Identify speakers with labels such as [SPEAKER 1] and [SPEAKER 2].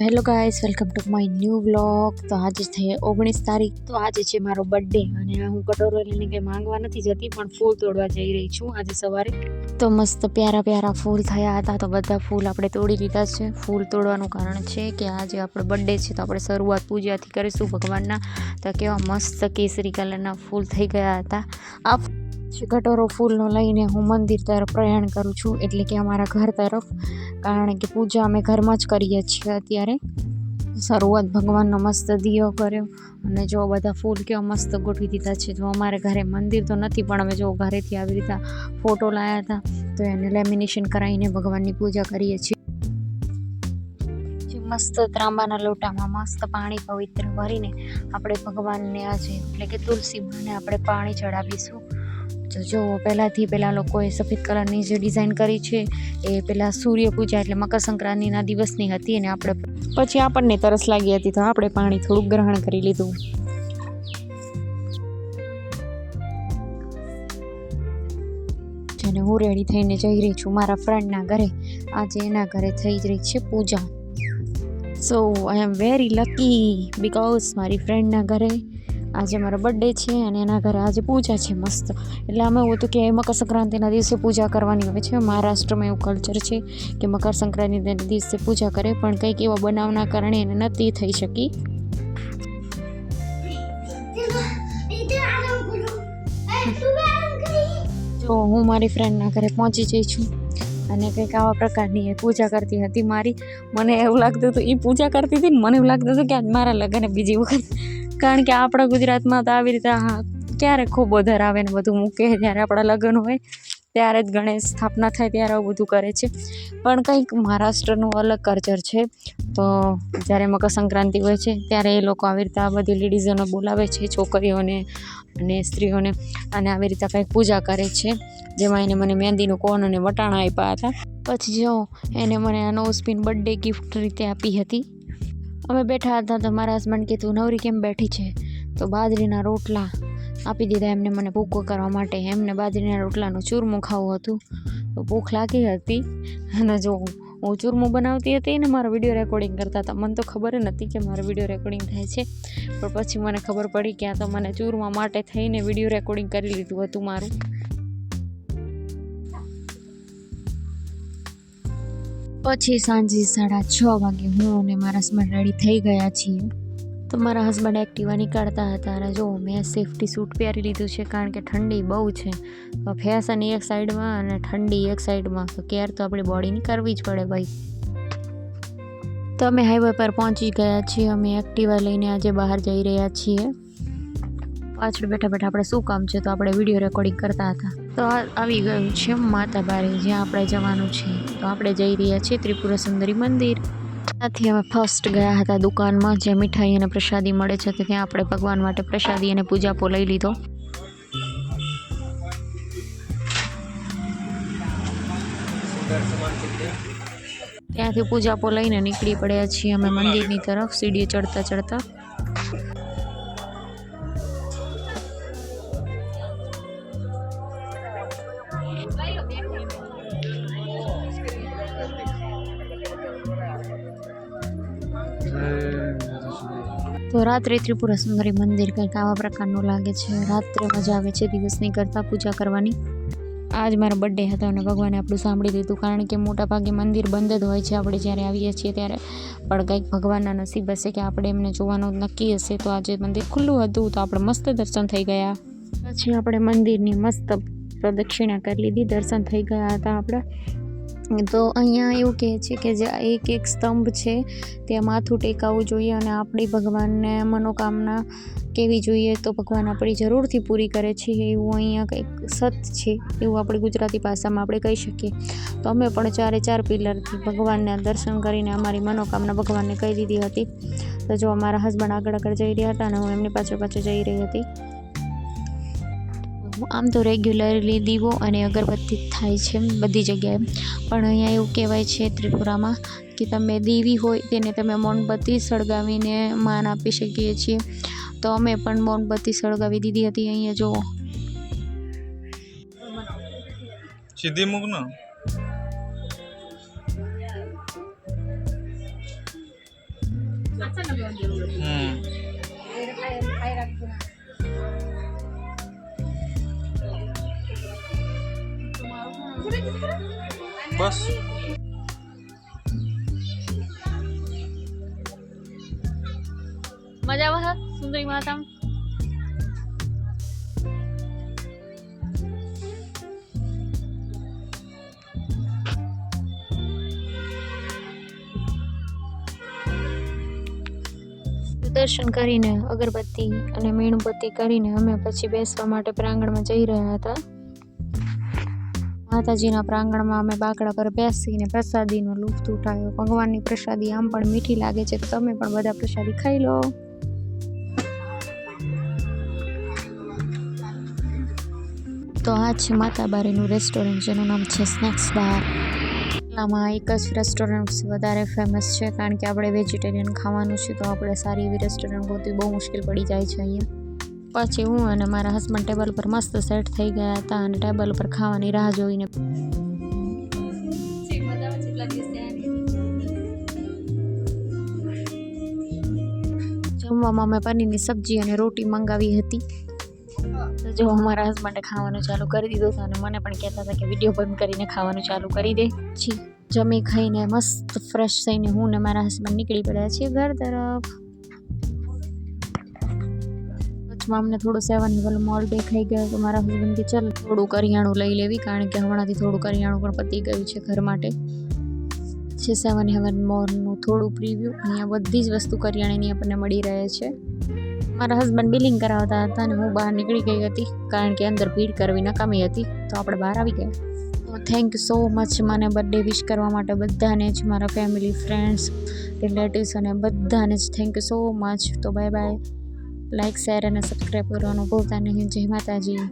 [SPEAKER 1] Hello guys, welcome to my new vlog. તો આજે છે 19 તારીખ. તો આજે છે મારો બર્થડે અને હું કટોરો લઈને કંઈ માંગવા નથી જતી, પણ ફૂલ તોડવા જઈ રહી છું આજે સવારે. તો મસ્ત પ્યારા પ્યારા ફૂલ થયા હતા, તો બધા ફૂલ આપણે તોડી લીધા છે. ફૂલ તોડવાનું કારણ છે કે આજે આપણો બર્થડે છે, તો આપણે શરૂઆત પૂજાથી કરીશું ભગવાનના. તો કેવા મસ્ત કેસરી કલરના ફૂલ થઈ ગયા હતા. આ કટોરો ફૂલનો લઈને હું મંદિર તરફ પ્રયાણ કરું છું, એટલે કે અમારા ઘર તરફ, કારણ કે પૂજા અમે ઘરમાં જ કરીએ છીએ અત્યારે. શરૂઆત ભગવાનનો મસ્ત દિયો કર્યો અને જો બધા ફૂલ કેવા મસ્ત ગોઠવી દીધા છે. જો અમારે ઘરે મંદિર તો નથી, પણ અમે જો ઘરેથી આવી રીતે ફોટો લાવ્યા હતા, તો એને લેમિનેશન કરાવીને ભગવાનની પૂજા કરીએ છીએ. મસ્ત ત્રાંબાના લોટામાં મસ્ત પાણી પવિત્ર ભરીને આપણે ભગવાનને આજે એટલે કે તુલસી માને આપણે પાણી ચડાવીશું. તો જો પહેલાં લોકોએ સફેદ કલરની જે ડિઝાઇન કરી છે એ પહેલાં સૂર્ય પૂજા એટલે મકર સંક્રાંતિના દિવસની હતી, અને આપણે પછી આપણને તરસ લાગી હતી, તો આપણે પાણી થોડુંક ગ્રહણ કરી લીધું. અને હું રેડી થઈને જઈ રહી છું મારા ફ્રેન્ડના ઘરે. આજે એના ઘરે થઈ રહી છે પૂજા. સો આઈ એમ વેરી લકી બિકોઝ મારી ફ્રેન્ડના ઘરે આજે મારો બર્થડે છે અને એના ઘરે આજે પૂજા છે મસ્ત. એટલે અમે એવું હતું કે મકર સંક્રાંતિના દિવસે પૂજા કરવાની હોય છે. મહારાષ્ટ્રમાં એવું કલ્ચર છે કે મકર સંક્રાંતિના દિવસે પૂજા કરે, પણ કંઈક એવા બનાવના કારણે એને નથી થઈ શકી. જો હું મારી ફ્રેન્ડના ઘરે પહોંચી જઈ છું અને કંઈક આવા પ્રકારની એ પૂજા કરતી હતી મારી. મને એવું લાગતું હતું એ પૂજા કરતી હતી ને મને એવું લાગતું હતું કે આજ મારા લગ્ન બીજી વખત, કારણ કે આપણા ગુજરાતમાં તો આવી રીતે ક્યારે ખોબો ધરાવે ને બધું મૂકે, જ્યારે આપણા લગ્ન હોય ત્યારે જ ગણેશ સ્થાપના થાય ત્યારે આવું બધું કરે છે. પણ કંઈક મહારાષ્ટ્રનું અલગ કલ્ચર છે. તો જ્યારે મકર સંક્રાંતિ હોય છે ત્યારે એ લોકો આવી રીતે આ બધી લેડીઝોને બોલાવે છે, છોકરીઓને અને સ્ત્રીઓને, અને આવી રીતે કંઈક પૂજા કરે છે. જેમાં એને મને મહેંદીનું કોન અને વટાણા આપ્યા હતા. પછી જો એને મને આ નોઝપિન બર્થડે ગિફ્ટ રીતે આપી હતી. અમે બેઠા હતા તો મારા હસબન્ડ કે તું નવરી કેમ બેઠી છે, તો બાજરીના રોટલા આપી દીધા એમને મને ભૂકો કરવા માટે. એમને બાજરીના રોટલાનું ચૂરમું ખાવું હતું, તો ભૂખ લાગી હતી. અને જો હું ચૂરમું બનાવતી હતી ને મારો વિડીયો રેકોર્ડિંગ કરતા હતા. મને તો ખબર નથી કે મારો વિડીયો રેકોર્ડિંગ થાય છે, પણ પછી મને ખબર પડી કે આ તો મને ચૂરમા માટે થઈને વિડીયો રેકોર્ડિંગ કરી લીધું હતું મારું. પછી સાંજે 6:30 વાગે હું અને મારા હસબન્ડ રેડી થઈ ગયા છીએ. તો મારા હસબન્ડ એક્ટિવા નીકળતા હતા અને જો મેં સેફટી સૂટ પહેરી લીધું છે, કારણ કે ઠંડી બહુ છે. તો ફેશન એક સાઈડમાં અને ઠંડી એક સાઈડમાં, તો કેર તો આપણી બોડીની કરવી જ પડે ભાઈ. તો અમે હાઈવે પર પહોંચી ગયા છીએ. અમે એક્ટિવા લઈને આજે બહાર જઈ રહ્યા છીએ. પાછળ બેઠા બેઠા આપણે શું કામ છે, તો આપણે વિડીયો રેકોર્ડિંગ કરતા હતા. તો આવી ગયું છે માતાબારી, જ્યાં આપણે જવાનું છે. તો આપણે જઈ રહ્યા છીએ ત્રિપુરા સુંદરી મંદિર. ત્યાંથી અમે ફર્સ્ટ ગયા હતા દુકાનમાં જ્યાં મીઠાઈ અને પ્રસાદી મળે છે, તો ત્યાં આપણે ભગવાન માટે પ્રસાદી અને પૂજાપો લઈ લીધો. ત્યાંથી પૂજાપો લઈને નીકળી પડ્યા છીએ અમે મંદિરની તરફ, સીડીએ ચડતા ચડતા. તો રાત્રે ત્રિપુરા સુંદરી મંદિર કંઈક આવા પ્રકારનું લાગે છે. રાત્રે મજા આવે છે દિવસની કરતાં પૂજા કરવાની. આજ મારો બર્થડે હતો અને ભગવાને આપણું સાંભળી લીધું, કારણ કે મોટાભાગે મંદિર બંધ જ હોય છે આપણે જ્યારે આવીએ છીએ ત્યારે. પણ કંઈક ભગવાનના નસીબ હશે કે આપણે એમને જોવાનું નક્કી હશે. તો આજે મંદિર ખુલ્લું હતું, તો આપણે મસ્ત દર્શન થઈ ગયા. પછી આપણે મંદિરની મસ્ત પ્રદક્ષિણા કરી લીધી, દર્શન થઈ ગયા હતા આપણા. તો અહીંયા એવું કહે છે કે જે એક સ્તંભ છે ત્યાં માથું ટેકાવવું જોઈએ, અને આપણી ભગવાનને મનોકામના કેવી જોઈએ તો ભગવાન આપણી જરૂરથી પૂરી કરે છે, એવું અહીંયા કંઈક સત છે, એવું આપણે ગુજરાતી ભાષામાં આપણે કહી શકીએ. તો અમે પણ 4 પિલરથી ભગવાનને દર્શન કરીને અમારી મનોકામના ભગવાનને કહી દીધી હતી. તો જો અમારા હસબન્ડ આગળ જઈ રહ્યા હતા અને હું એમની પાછળ જઈ રહી હતી. આમ તો રેગ્યુલરલી દીવો અને અગરબત્તી થાય છે બધી જગ્યાએ, પણ અહીંયા એવું કહેવાય છે ત્રિપુરામાં કે તમે દેવી હોય તેને તમે મોમબત્તી સળગાવીને માન આપી શકીએ છીએ. તો અમે પણ મોમબત્તી સળગાવી દીધી હતી. અહીંયા જુઓ
[SPEAKER 2] સીધી મૂક ને. બસ
[SPEAKER 1] મજા આવે સુંદરી માતા દર્શન કરીને અગરબત્તી અને મીણબત્તી કરીને અમે પછી બેસવા માટે પ્રાંગણમાં જઈ રહ્યા હતા. માતાજીના પ્રાંગણમાં અમે બાકડા પર બેસીને પ્રસાદીનો લુફ્ત ઉઠાવ્યો. ભગવાનની પ્રસાદી આમ પણ મીઠી લાગે છે, તો તમે પણ બધા પ્રસાદી ખાઈ લો. તો આ છે માતાબારીનું રેસ્ટોરન્ટ, જેનું નામ છે સ્નેક્સ બાર. આમાં એક જ રેસ્ટોરન્ટ વધારે ફેમસ છે, કારણ કે આપણે વેજીટેરિયન ખાવાનું છે, તો આપણે સારી એવી રેસ્ટોરન્ટ ગોતવી બહુ મુશ્કેલ પડી જાય છે અહીંયા. પછી હું અને મારા હસબન્ડ ટેબલ પર મસ્ત સેટ થઈ ગયા હતા અને ટેબલ પર ખાવાની રાહ જોઈને જમવામાં મેં પનીરની સબ્જી અને રોટી મંગાવી હતી. તો જો અમારા હસબન્ડે ખાવાનું ચાલુ કરી દીધું હતું અને મને પણ કહેતા હતા કે વિડીયો બંધ કરીને ખાવાનું ચાલુ કરી દે. જમી ખાઈને મસ્ત ફ્રેશ થઈને હું ને મારા હસબન્ડ નીકળી પડ્યા છીએ ઘર તરફ. અમને થોડું 7-Eleven મોલ દેખાઈ ગયો તો મારા હસબન્ડ કે ચાલ થોડું કરિયાણું લઈ લેવી, કારણ કે હમણાંથી થોડું કરિયાણું પણ પતી ગયું છે ઘર માટે. છે 7-Eleven મોલનું થોડું પ્રિવ્યૂ. અહીંયા બધી જ વસ્તુ કરિયાણાની આપણને મળી રહે છે. મારા હસબન્ડ બિલિંગ કરાવતા હતા અને હું બહાર નીકળી ગઈ હતી, કારણ કે અંદર ભીડ કરવી નકામી હતી, તો આપણે બહાર આવી ગયા. તો થેન્ક યુ સો મચ મને બર્થડે વિશ કરવા માટે બધાને જ, મારા ફેમિલી, ફ્રેન્ડ્સ, રિલેટિવ્સ અને બધાને જ થેન્ક યુ સો મચ. તો બાય બાય. લાઈક, શેર અને સબસ્ક્રાઈબ કરવાનું ભૂલતા નહીં. જય માતાજી.